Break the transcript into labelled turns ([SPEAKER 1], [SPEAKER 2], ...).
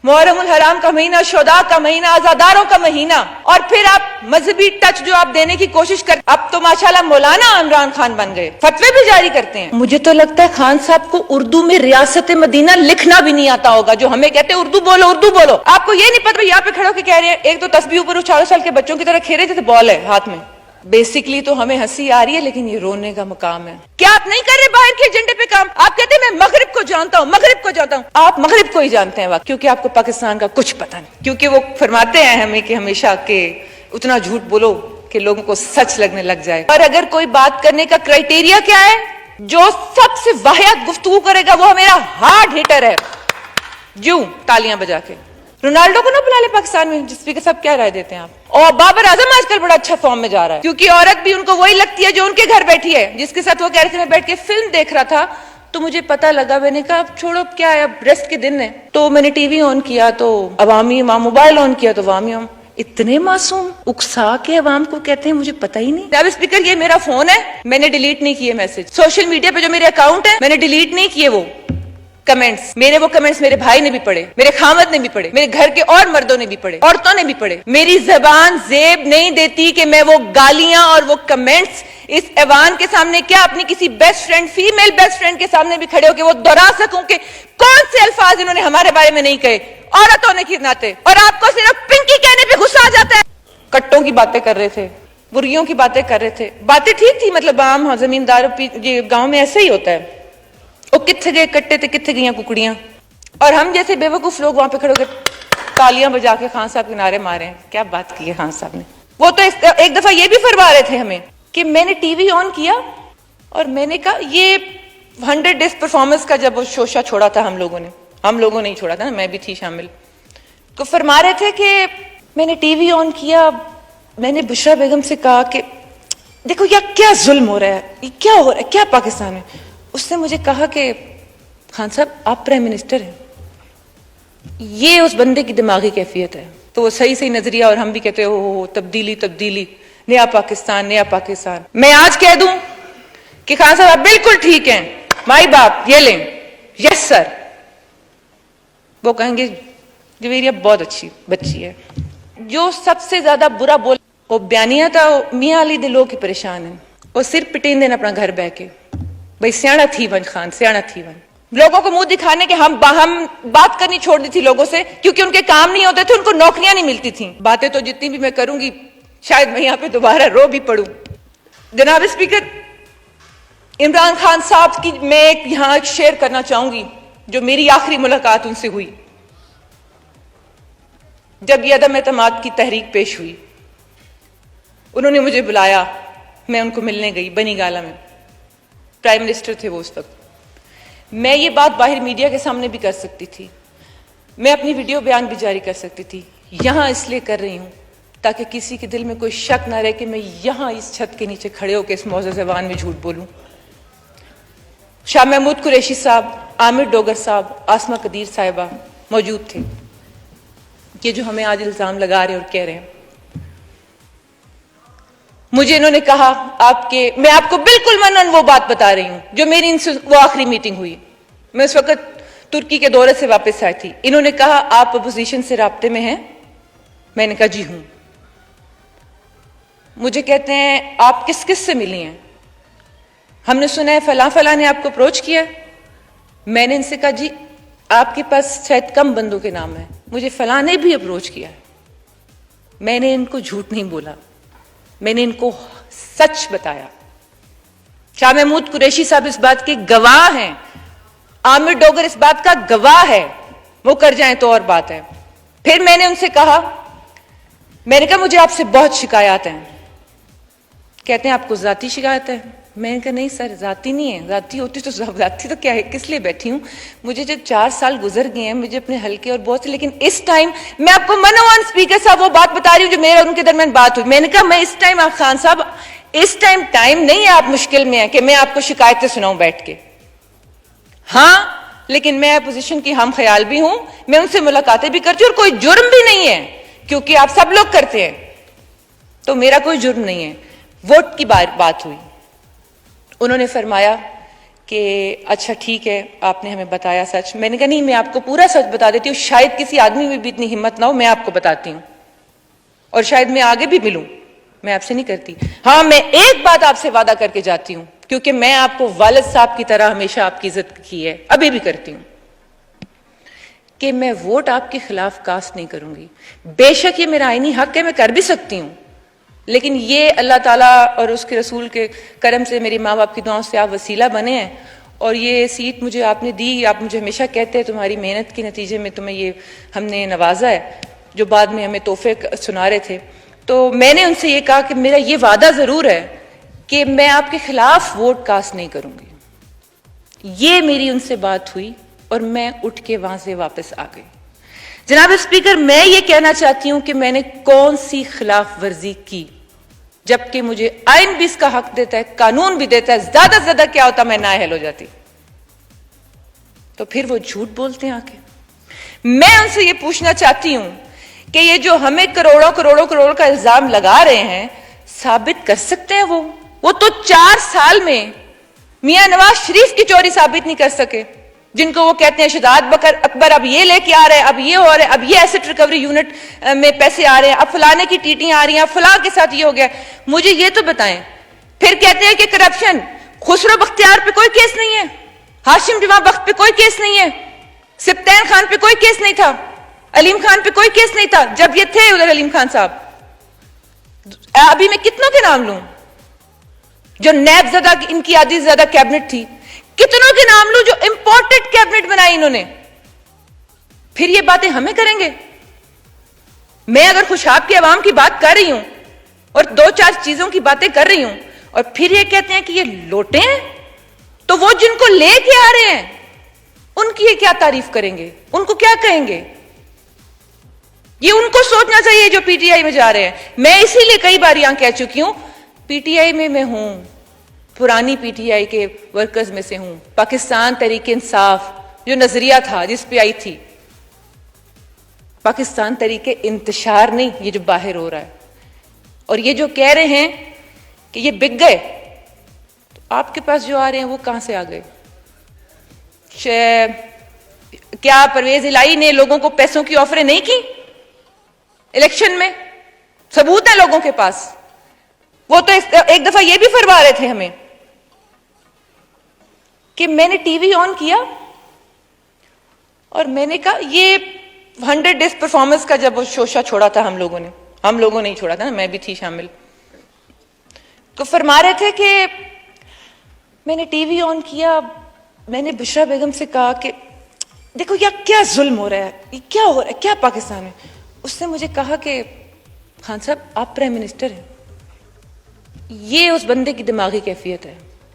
[SPEAKER 1] मुहर्रम उल हराम का महीना, शुहदा का महीना, आजादारों का महीना, और फिर आप मजहबी टच जो आप देने की कोशिश कर, अब तो माशाल्लाह मौलाना इमरान खान बन गए, फतवे भी जारी करते हैं। मुझे तो लगता है खान साहब को उर्दू में रियासत मदीना लिखना भी नहीं आता होगा, जो हमें कहते हैं उर्दू बोलो उर्दू बोलो। आपको ये नहीं पता, यहाँ पे खड़े होकर कह रहे हैं, एक तो तस्बीह ऊपर 4 साल के बच्चों की तरह खेल रहे थे, बॉल है हाथ में। बेसिकली तो हमें हंसी आ रही है, लेकिन ये रोने का मकाम है। क्या आप नहीं कर रहे बाहर के एजेंडे पे काम? आप कहते हैं मैं मगरिब को जानता हूँ, मगरिब को जानता हूँ। आप मगरिब को ही जानते हैं क्योंकि आपको पाकिस्तान का कुछ पता नहीं, क्योंकि वो फरमाते हैं हमें कि हमेशा के उतना झूठ बोलो कि लोगों को सच लगने लग जाए। और अगर कोई बात करने का क्राइटेरिया क्या है, जो सबसे वाहियात गुफ्तगू करेगा वो मेरा हार्ड हिटर है, जूं तालियां बजा के। रोनाल्डो को ना बुला ले पाकिस्तान में, जिस पे सब क्या राय देते हैं आप। और बाबर आजम आजकल बड़ा अच्छा फॉर्म में जा रहा है, क्योंकि औरत भी उनको वही लगती है जो उनके घर बैठी है, जिसके साथ वो कह रहे थे मैं बैठ के फिल्म देख रहा था तो मुझे पता लगा, मैंने कहा अब छोड़ो क्या है, अब रेस्ट के दिन है। तो मैंने टीवी ऑन किया तो अवामी मोबाइल ऑन किया तो अवामी इतने मासूम उकसा के अवाम को कहते हैं मुझे पता ही नहीं। अब स्पीकर ये मेरा फोन है, मैंने डिलीट नहीं किए मैसेज। सोशल मीडिया पे जो मेरे अकाउंट है मैंने डिलीट नहीं किए वो कमेंट्स। वो कमेंट्स मेरे भाई ने भी पढ़े, मेरे खामद ने भी पढ़े, मेरे घर के और मर्दों ने भी पढ़े, औरतों ने भी पढ़े। मेरी जबान जेब नहीं देती कि मैं वो गालियां और वो कमेंट्स इस ऐवान के सामने, क्या अपनी किसी best friend, female best friend के सामने भी खड़े होकर वो दोहरा सकूं कि कौन से अल्फाज इन्होंने हमारे बारे में नहीं कहे औरतों ने के नाते। और आपको सिर्फ पिंकी कहने पे गुस्सा आ जाता है। कट्टों की बातें कर रहे थे, बुर्गियों की बातें कर रहे थे, बातें ठीक थी, मतलब आम जमींदार गांव में ऐसे ही होता है। वो कित्थे गए कट्टे थे, कित्थे गई कुकड़ियां, और हम जैसे बेवकूफ लोग वहां पे खड़े होकर तालियां बजा के खान साहब के नारे मारे हैं। क्या बात की है खान साहब ने। वो तो एक दफा ये भी फरमा रहे थे हमें कि मैंने टीवी ऑन किया और मैंने कहा ये 100 डेज परफॉर्मेंस का जब वो शोशा छोड़ा था हम लोगों ने ही छोड़ा था ना, मैं भी थी शामिल, तो फरमा रहे थे कि मैंने टीवी ऑन किया, मैंने बुशरा बेगम से कहा कि देखो यार क्या जुल्म हो रहा है, ये क्या हो रहा है, क्या पाकिस्तान में। उसने मुझे कहा कि खान साहब आप प्राइम मिनिस्टर हैं, ये उस बंदे की दिमागी कैफियत है। तो वो सही नजरिया, और हम भी कहते हो तब्दीली तब्दीली, नया पाकिस्तान नया पाकिस्तान। मैं आज कह दूं कि खान साहब आप बिल्कुल ठीक हैं, माई बाप ये लें, यस सर। वो कहेंगे जवेरिया बहुत अच्छी बच्ची है। जो सबसे ज्यादा बुरा बोल वो बयानिया था, मियाँ अली दे लोग परेशान है, वो सिर पिटेन देना अपना घर बह के, भाई सियाणा थी वन खान, सियाणा थी वन। लोगों को मुंह दिखाने के हम बात करनी छोड़ दी थी लोगों से, क्योंकि उनके काम नहीं होते थे, उनको नौकरियां नहीं मिलती थी। बातें तो जितनी भी मैं करूंगी शायद मैं यहां पे दोबारा रो भी पड़ूं। जनाब स्पीकर, इमरान खान साहब की मैं यहां शेयर करना चाहूंगी जो मेरी आखिरी मुलाकात उनसे हुई, जब ये अदम एतमाद की तहरीक पेश हुई। उन्होंने मुझे बुलाया, मैं उनको मिलने गई बनी गाला में, प्राइम मिनिस्टर थे वो उस वक्त। मैं ये बात बाहर मीडिया के सामने भी कर सकती थी, मैं अपनी वीडियो बयान भी जारी कर सकती थी, यहां इसलिए कर रही हूं ताकि किसी के दिल में कोई शक ना रहे कि मैं यहां इस छत के नीचे खड़े होकर इस मौजूद ज़बान में झूठ बोलूं। शाह महमूद कुरैशी साहब, आमिर डोगर साहब, आसमा कदीर साहिबा मौजूद थे, ये जो हमें आज इल्जाम लगा रहे और कह रहे हैं। मुझे इन्होंने कहा मैं आपको बिल्कुल मनन वो बात बता रही हूं जो मेरी इनसे वो आखिरी मीटिंग हुई। मैं उस वक्त तुर्की के दौरे से वापस आई थी। इन्होंने कहा आप अपोजिशन से राब्ते में हैं? मैंने कहा जी हूं। मुझे कहते हैं आप किस किस से मिली हैं? हमने सुना है फलां फलां ने आपको अप्रोच किया। मैंने इनसे कहा जी आपके पास शायद कम बंदों के नाम है, मुझे फलां ने भी अप्रोच किया है। मैंने इनको झूठ नहीं बोला, मैंने इनको सच बताया। शाह महमूद कुरैशी साहब इस बात के गवाह हैं, आमिर डोगर इस बात का गवाह है, वो कर जाएं तो और बात है। फिर मैंने उनसे कहा, मैंने कहा मुझे आपसे बहुत शिकायत हैं। कहते हैं आपको जाती शिकायत है? मैंने कहा नहीं सर जाती नहीं है, जाती होती तो जाती तो क्या है, किस लिए बैठी हूं। मुझे जब 4 साल गुजर गए हैं, मुझे अपने हल्के और बहुत से, लेकिन इस टाइम मैं आपको मनोवन स्पीकर साहब वो बात बता रही हूं जो मेरा उनके दरमियान बात हुई। मैंने कहा मैं इस टाइम, आप खान साहब इस टाइम नहीं है, आप मुश्किल में है कि मैं आपको शिकायतें सुनाऊं बैठ के। हाँ लेकिन मैं अपोजिशन की हम ख्याल भी हूं, मैं उनसे मुलाकातें भी करती हूं और कोई जुर्म भी नहीं है, क्योंकि आप सब लोग करते हैं, तो मेरा कोई जुर्म नहीं है। वोट की बात हुई, उन्होंने फरमाया کہ اچھا ٹھیک ہے آپ نے ہمیں بتایا سچ. میں نے کہا نہیں میں آپ کو پورا سچ بتا دیتی ہوں, شاید کسی آدمی میں بھی اتنی ہمت نہ ہو, میں آپ کو بتاتی ہوں اور شاید میں آگے بھی ملوں. میں آپ سے نہیں کرتی. ہاں میں ایک بات آپ سے وعدہ کر کے جاتی ہوں, کیونکہ میں آپ کو والد صاحب کی طرح ہمیشہ آپ کی عزت کی ہے, ابھی بھی کرتی ہوں, کہ میں ووٹ آپ کے خلاف کاسٹ نہیں کروں گی. بے شک یہ میرا آئینی حق ہے, میں کر بھی سکتی ہوں, لیکن یہ اللہ تعالیٰ اور اس کے رسول کے کرم سے, میری ماں باپ کی دعاؤں سے آپ وسیلہ بنے ہیں, اور یہ سیٹ مجھے آپ نے دی. آپ مجھے ہمیشہ کہتے ہیں تمہاری محنت کے نتیجے میں تمہیں یہ ہم نے نوازا ہے, جو بعد میں ہمیں تحفے سنا رہے تھے. تو میں نے ان سے یہ کہا کہ میرا یہ وعدہ ضرور ہے کہ میں آپ کے خلاف ووٹ کاسٹ نہیں کروں گی. یہ میری ان سے بات ہوئی اور میں اٹھ کے وہاں سے واپس آ گئی. جناب اسپیکر, میں یہ کہنا چاہتی ہوں کہ میں نے کون سی خلاف ورزی کی, جبکہ مجھے آئین بھی اس کا حق دیتا ہے, قانون بھی دیتا ہے. زیادہ سے زیادہ کیا ہوتا, میں نااہل ہو جاتی. تو پھر وہ جھوٹ بولتے ہیں آ کے. میں ان سے یہ پوچھنا چاہتی ہوں کہ یہ جو ہمیں کروڑوں کروڑوں کروڑ کا الزام لگا رہے ہیں, ثابت کر سکتے ہیں وہ تو 4 سال میں میاں نواز شریف کی چوری ثابت نہیں کر سکے, جن کو وہ کہتے ہیں شہزاد اکبر اب یہ لے کے آ رہے ہیں, اب یہ ہو رہا ہے, اب یہ ایسٹ ریکوری یونٹ میں پیسے آ رہے ہیں, اب فلانے کی ٹیٹیاں آ رہی ہیں, اب فلاں کے ساتھ یہ ہو گیا. مجھے یہ تو بتائیں. پھر کہتے ہیں کہ کرپشن, خسرو بختیار پہ کوئی کیس نہیں ہے, ہاشم جمعہ بخت پہ کوئی کیس نہیں ہے, سبطین خان پہ کوئی کیس نہیں تھا, علیم خان پہ کوئی کیس نہیں تھا جب یہ تھے ادھر علیم خان صاحب. ابھی میں کتنوں کے نام لوں جو نیب زدہ ان کی آدھی زیادہ کیبنٹ تھی, کتنوں کے نام لوں جو امپورٹڈ کیبنٹ بنائی انہوں نے. پھر یہ باتیں ہمیں کریں گے. میں اگر خوشاب کے عوام کی بات کر رہی ہوں اور 2-4 چیزوں کی باتیں کر رہی ہوں اور پھر یہ کہتے ہیں کہ یہ لوٹے ہیں, تو وہ جن کو لے کے آ رہے ہیں ان کی یہ کیا تعریف کریں گے, ان کو کیا کہیں گے؟ یہ ان کو سوچنا چاہیے جو پی ٹی آئی میں جا رہے ہیں. میں اسی لیے کئی بار یہاں کہہ چکی ہوں, پی ٹی آئی میں ہوں, پرانی پی ٹی آئی کے ورکرز میں سے ہوں. پاکستان تحریک انصاف جو نظریہ تھا جس پہ آئی تھی, پاکستان تحریک انتشار نہیں, یہ جو باہر ہو رہا ہے. اور یہ جو کہہ رہے ہیں کہ یہ بک گئے, تو آپ کے پاس جو آ رہے ہیں وہ کہاں سے آ گئے؟ کیا پرویز الہی نے لوگوں کو پیسوں کی آفریں نہیں کی الیکشن میں؟ ثبوت ہے لوگوں کے پاس. وہ تو ایک دفعہ یہ بھی فرما رہے تھے ہمیں کہ میں نے ٹی وی آن کیا اور میں نے کہا یہ 100 ڈیز پرفارمنس کا جب وہ شوشہ چھوڑا تھا ہم لوگوں نے ہی چھوڑا تھا نا, میں بھی تھی شامل, تو فرما رہے تھے کہ میں نے ٹی وی آن کیا, میں نے بشرا بیگم سے کہا کہ دیکھو یہ کیا ظلم ہو رہا ہے, یہ کیا ہو رہا ہے, کیا پاکستان ہے. اس نے مجھے کہا کہ خان صاحب آپ پرائم منسٹر ہیں. یہ اس بندے کی دماغی کیفیت ہے.